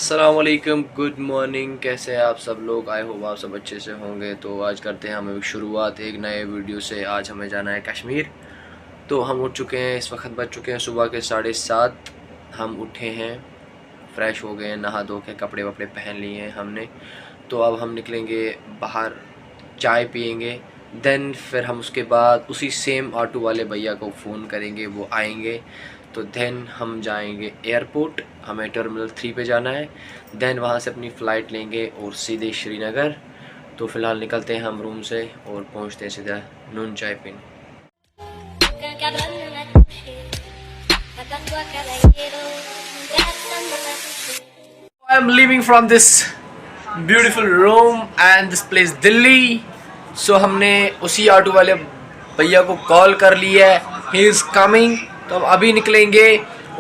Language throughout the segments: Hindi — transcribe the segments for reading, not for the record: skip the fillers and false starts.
अस्सलाम वालेकुम, गुड मॉर्निंग। कैसे हैं आप सब लोग? आई होप आप सब अच्छे से होंगे। तो आज करते हैं हम एक शुरुआत एक नए वीडियो से। आज हमें जाना है कश्मीर। तो हम उठ चुके हैं, इस वक्त बज चुके हैं सुबह के 7:30। हम उठे हैं, फ़्रेश हो गए हैं, नहा धो के कपड़े वपड़े पहन लिए हैं हमने। तो अब हम निकलेंगे बाहर, चाय पियेंगे। देन फिर हम उसके बाद उसी सेम ऑटो वाले भैया को फ़ोन करेंगे, वो आएंगे। तो देन हम जाएंगे एयरपोर्ट, हमें टर्मिनल 3 पे जाना है। देन वहाँ से अपनी फ़्लाइट लेंगे और सीधे श्रीनगर। तो फ़िलहाल निकलते हैं हम रूम से और पहुँचते हैं सीधा नून चाय पीने। I am leaving from this beautiful room and this place Delhi. सो हमने उसी ऑटो वाले भैया को कॉल कर लिया है, ही इज़ कमिंग। तो हम अभी निकलेंगे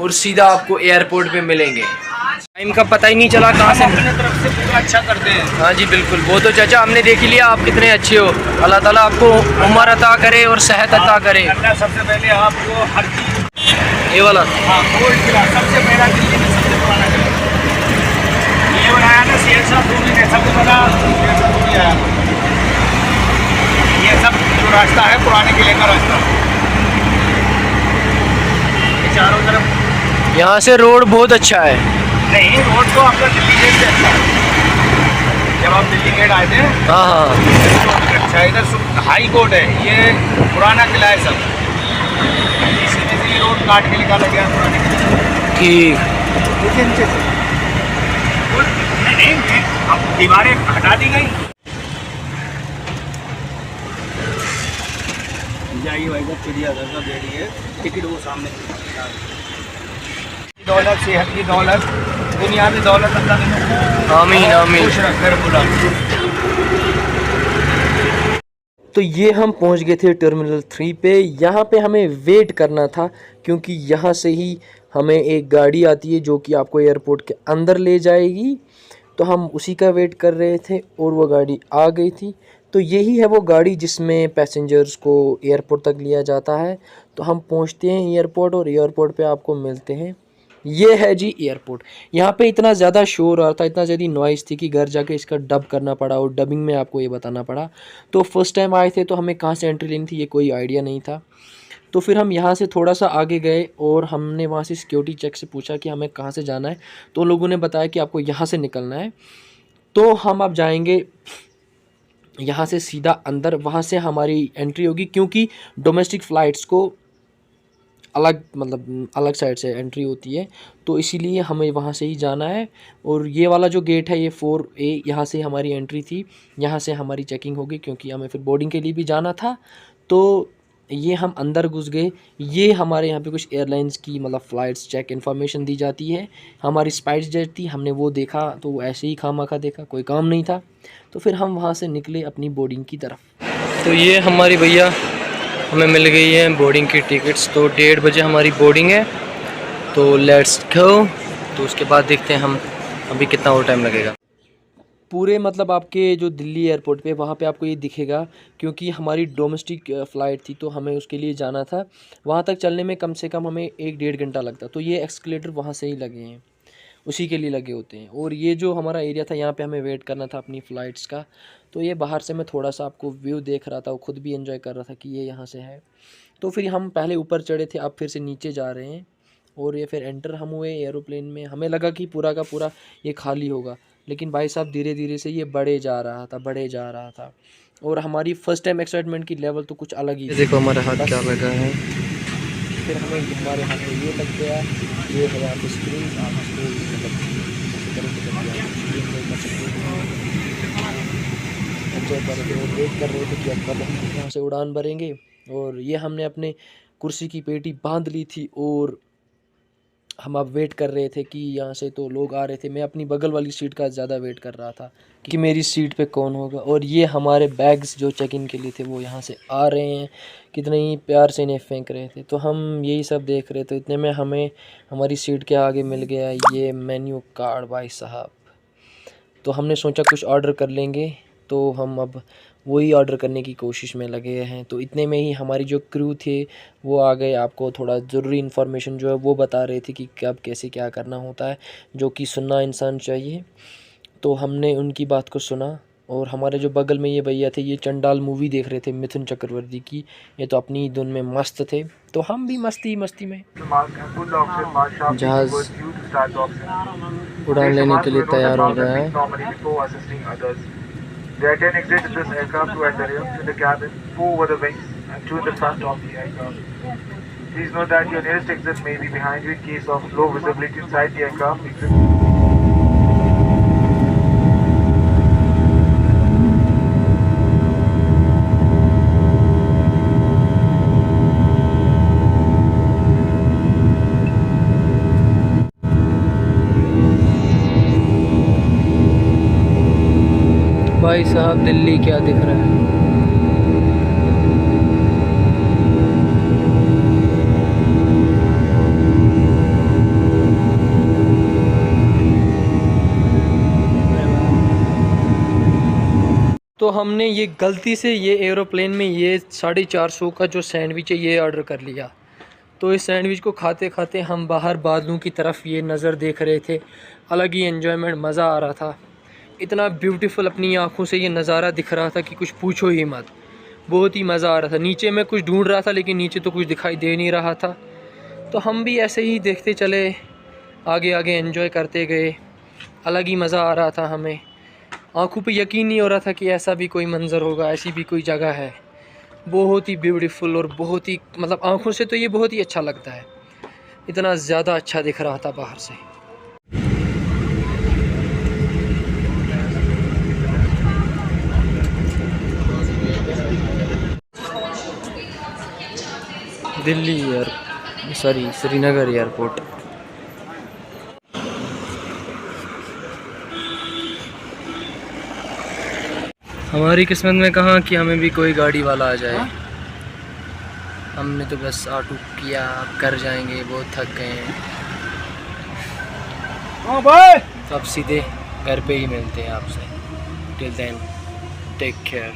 और सीधा आपको एयरपोर्ट पे मिलेंगे। टाइम का पता ही नहीं चला कहाँ से। अपने तरफ से पूरा अच्छा करते हैं। हाँ जी बिल्कुल, वो तो चाचा हमने देख लिया आप कितने अच्छे हो। अल्लाह ताला आपको उम्र अता करे और सेहत अता करे। अल्लाह सबसे पहले आपको हर चीज़, ये वाला गोल्ड किला सबसे पहला दिल्ली में सबसे पुराना किला ये बनाया ना शेर शाह सूरी ने। सबसे पहला शेर शाह सूरी आया। ये सब जो रास्ता है पुराने किले का रास्ता, ये चारों तरफ। यहाँ से रोड बहुत अच्छा है। नहीं, रोड तो आपका दिल्ली गेट से अच्छा है। जब आप दिल्ली गेट आए थे, हाँ हाँ अच्छा है। इधर हाई कोर्ट है, ये पुराना किला है सब। सीधे से रोड काट के निकाला गया पुराने किले। ठीक। नीचे से नहीं, अब दीवारें हटा दी गई। जाइए भाई साहब, चिड़ियाघर का गेट है, टिकट वो सामने। दौलत, सेहत की दौलत, दुनिया में दौलत अल्लाह ने आमीन आमीन। खुश रखे बुला। तो ये हम पहुंच गए थे टर्मिनल 3 पे। यहाँ पे हमें वेट करना था क्योंकि यहाँ से ही हमें एक गाड़ी आती है जो कि आपको एयरपोर्ट के अंदर ले जाएगी। तो हम उसी का वेट कर रहे थे और वो गाड़ी आ गई थी। तो यही है वो गाड़ी जिसमें पैसेंजर्स को एयरपोर्ट तक लिया जाता है। तो हम पहुँचते हैं एयरपोर्ट और एयरपोर्ट पे आपको मिलते हैं। ये है जी एयरपोर्ट। यहाँ पे इतना ज़्यादा शोर आ रहा था, इतना ज़्यादा नॉइज़ थी कि घर जाके इसका डब करना पड़ा और डबिंग में आपको ये बताना पड़ा। तो फर्स्ट टाइम आए थे तो हमें कहाँ से एंट्री लेनी थी ये कोई आइडिया नहीं था। तो फिर हम यहाँ से थोड़ा सा आगे गए और हमने वहाँ से सिक्योरिटी चेक से पूछा कि हमें कहाँ से जाना है। तो लोगों ने बताया कि आपको यहाँ से निकलना है। तो हम अब जाएंगे यहाँ से सीधा अंदर, वहाँ से हमारी एंट्री होगी क्योंकि डोमेस्टिक फ़्लाइट्स को अलग मतलब अलग साइड से एंट्री होती है। तो इसीलिए हमें वहाँ से ही जाना है। और ये वाला जो गेट है ये 4A, यहाँ से हमारी एंट्री थी, यहाँ से हमारी चेकिंग होगी क्योंकि हमें फिर बोर्डिंग के लिए भी जाना था। तो ये हम अंदर घुस गए। ये हमारे यहाँ पे कुछ एयरलाइंस की मतलब फ़्लाइट्स चेक इन्फॉर्मेशन दी जाती है। हमारी स्पाइस जेट थी, हमने वो देखा तो ऐसे ही खामखा देखा, कोई काम नहीं था। तो फिर हम वहाँ से निकले अपनी बोर्डिंग की तरफ। तो ये हमारी भैया हमें मिल गई है बोर्डिंग की टिकट्स। तो 1:30 बजे हमारी बोर्डिंग है। तो लेट्स गो। तो उसके बाद देखते हैं हम अभी कितना और टाइम लगेगा। पूरे मतलब आपके जो दिल्ली एयरपोर्ट पे वहाँ पे आपको ये दिखेगा क्योंकि हमारी डोमेस्टिक फ़्लाइट थी तो हमें उसके लिए जाना था। वहाँ तक चलने में कम से कम हमें 1-1.5 घंटा लगता। तो ये एक्सकलेटर वहाँ से ही लगे हैं, उसी के लिए लगे होते हैं। और ये जो हमारा एरिया था यहाँ पे हमें वेट करना था अपनी फ़्लाइट्स का। तो ये बाहर से मैं थोड़ा सा आपको व्यू देख रहा था, वो खुद भी एंजॉय कर रहा था कि ये यहाँ से है। तो फिर हम पहले ऊपर चढ़े थे, अब फिर से नीचे जा रहे हैं। और ये फिर एंटर हम हुए एरोप्लेन में। हमें लगा कि पूरा का पूरा ये खाली होगा, लेकिन भाई साहब धीरे धीरे से ये बढ़े जा रहा था, बढ़े जा रहा था। और हमारी फ़र्स्ट टाइम एक्साइटमेंट की लेवल तो कुछ अलग ही। देखो हमारे हाथ क्या लगा है। फिर हमें हमारे हाथ में ये लग गया, ये है यहाँ पे स्क्रीन। आप इसको मतलब एंजॉय कर रहे थे और वेट कर रहे थे कि अब कब हम यहाँ से उड़ान भरेंगे। और ये हमने अपने कुर्सी की पेटी बांध ली थी और हम अब वेट कर रहे थे कि यहाँ से तो लोग आ रहे थे। मैं अपनी बगल वाली सीट का ज़्यादा वेट कर रहा था कि मेरी सीट पे कौन होगा। और ये हमारे बैग्स जो चेक इन के लिए थे वो यहाँ से आ रहे हैं, कितने ही प्यार से इन्हें फेंक रहे थे। तो हम यही सब देख रहे थे, इतने में हमें हमारी सीट के आगे मिल गया ये मेन्यू कार्ड भाई साहब। तो हमने सोचा कुछ ऑर्डर कर लेंगे तो हम अब वही ऑर्डर करने की कोशिश में लगे हैं। तो इतने में ही हमारी जो क्रू थे वो आ गए, आपको थोड़ा ज़रूरी इन्फॉर्मेशन जो है वो बता रहे थे कि कब कैसे क्या करना होता है, जो कि सुनना इंसान चाहिए। तो हमने उनकी बात को सुना। और हमारे जो बगल में ये भैया थे, ये चंडाल मूवी देख रहे थे मिथुन चक्रवर्ती की। ये तो अपनी धुन में मस्त थे, तो हम भी मस्ती मस्ती में जहाज़ उड़ान लेने के लिए तैयार हो गया है। There are 10 exits in this aircraft, 2 at the rear, 2 in the cabin, 4 over the wings, and 2 in the front of the aircraft. Please note that your nearest exit may be behind you in case of low visibility inside the aircraft. भाई साहब दिल्ली क्या दिख रहा है। तो हमने ये गलती से ये एरोप्लेन में ये 450 का जो सैंडविच है ये ऑर्डर कर लिया। तो इस सैंडविच को खाते खाते हम बाहर बादलों की तरफ ये नज़र देख रहे थे। अलग ही एन्जॉयमेंट, मज़ा आ रहा था। इतना ब्यूटीफुल अपनी आँखों से ये नज़ारा दिख रहा था कि कुछ पूछो ही मत। बहुत ही मज़ा आ रहा था। नीचे मैं कुछ ढूंढ रहा था लेकिन नीचे तो कुछ दिखाई दे नहीं रहा था। तो हम भी ऐसे ही देखते चले, आगे आगे एंजॉय करते गए। अलग ही मज़ा आ रहा था हमें। आँखों पे यकीन नहीं हो रहा था कि ऐसा भी कोई मंज़र होगा, ऐसी भी कोई जगह है। बहुत ही ब्यूटीफुल और बहुत ही मतलब आँखों से तो ये बहुत ही अच्छा लगता है। इतना ज़्यादा अच्छा दिख रहा था बाहर से। श्रीनगर एयरपोर्ट। हमारी किस्मत में कहाँ कि हमें भी कोई गाड़ी वाला आ जाए। हमने तो बस ऑटो किया, अब कर जाएंगे, बहुत थक गए हैं। तो अब सीधे घर पे ही मिलते हैं आपसे। Till then take care.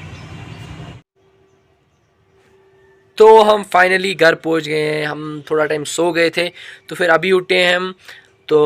तो हम फाइनली घर पहुंच गए हैं। हम थोड़ा टाइम सो गए थे तो फिर अभी उठे हैं हम। तो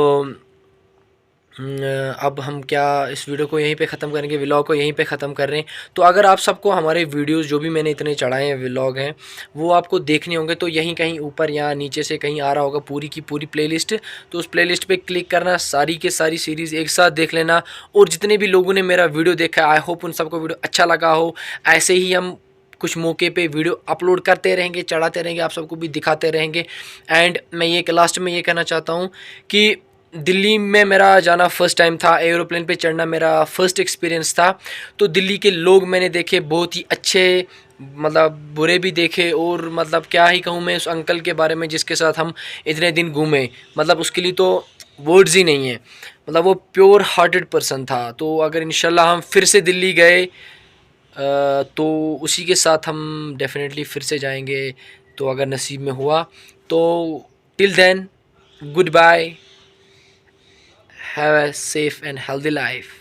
अब हम क्या इस वीडियो को यहीं पे ख़त्म करेंगे, व्लॉग को यहीं पे ख़त्म कर रहे हैं। तो अगर आप सबको हमारे वीडियोस जो भी मैंने इतने चढ़ाए हैं व्लॉग हैं वो आपको देखने होंगे तो यहीं कहीं ऊपर या नीचे से कहीं आ रहा होगा पूरी की पूरी प्लेलिस्ट। तो उस प्लेलिस्ट पे क्लिक करना, सारी के सारी सीरीज़ एक साथ देख लेना। और जितने भी लोगों ने मेरा वीडियो देखा, आई होप उन सबको वीडियो अच्छा लगा हो। ऐसे ही हम कुछ मौके पे वीडियो अपलोड करते रहेंगे, चढ़ाते रहेंगे, आप सबको भी दिखाते रहेंगे। एंड मैं ये लास्ट में ये कहना चाहता हूँ कि दिल्ली में मेरा जाना फ़र्स्ट टाइम था, एरोप्लेन पे चढ़ना मेरा फ़र्स्ट एक्सपीरियंस था। तो दिल्ली के लोग मैंने देखे बहुत ही अच्छे, मतलब बुरे भी देखे। और मतलब क्या ही कहूँ मैं उस अंकल के बारे में जिसके साथ हम इतने दिन घूमे, मतलब उसके लिए तो वर्ड्स ही नहीं है। मतलब वो प्योर हार्टेड पर्सन था। तो अगर इंशाल्लाह हम फिर से दिल्ली गए तो उसी के साथ हम डेफिनेटली फिर से जाएंगे, तो अगर नसीब में हुआ तो। Till then goodbye, have a safe and healthy life.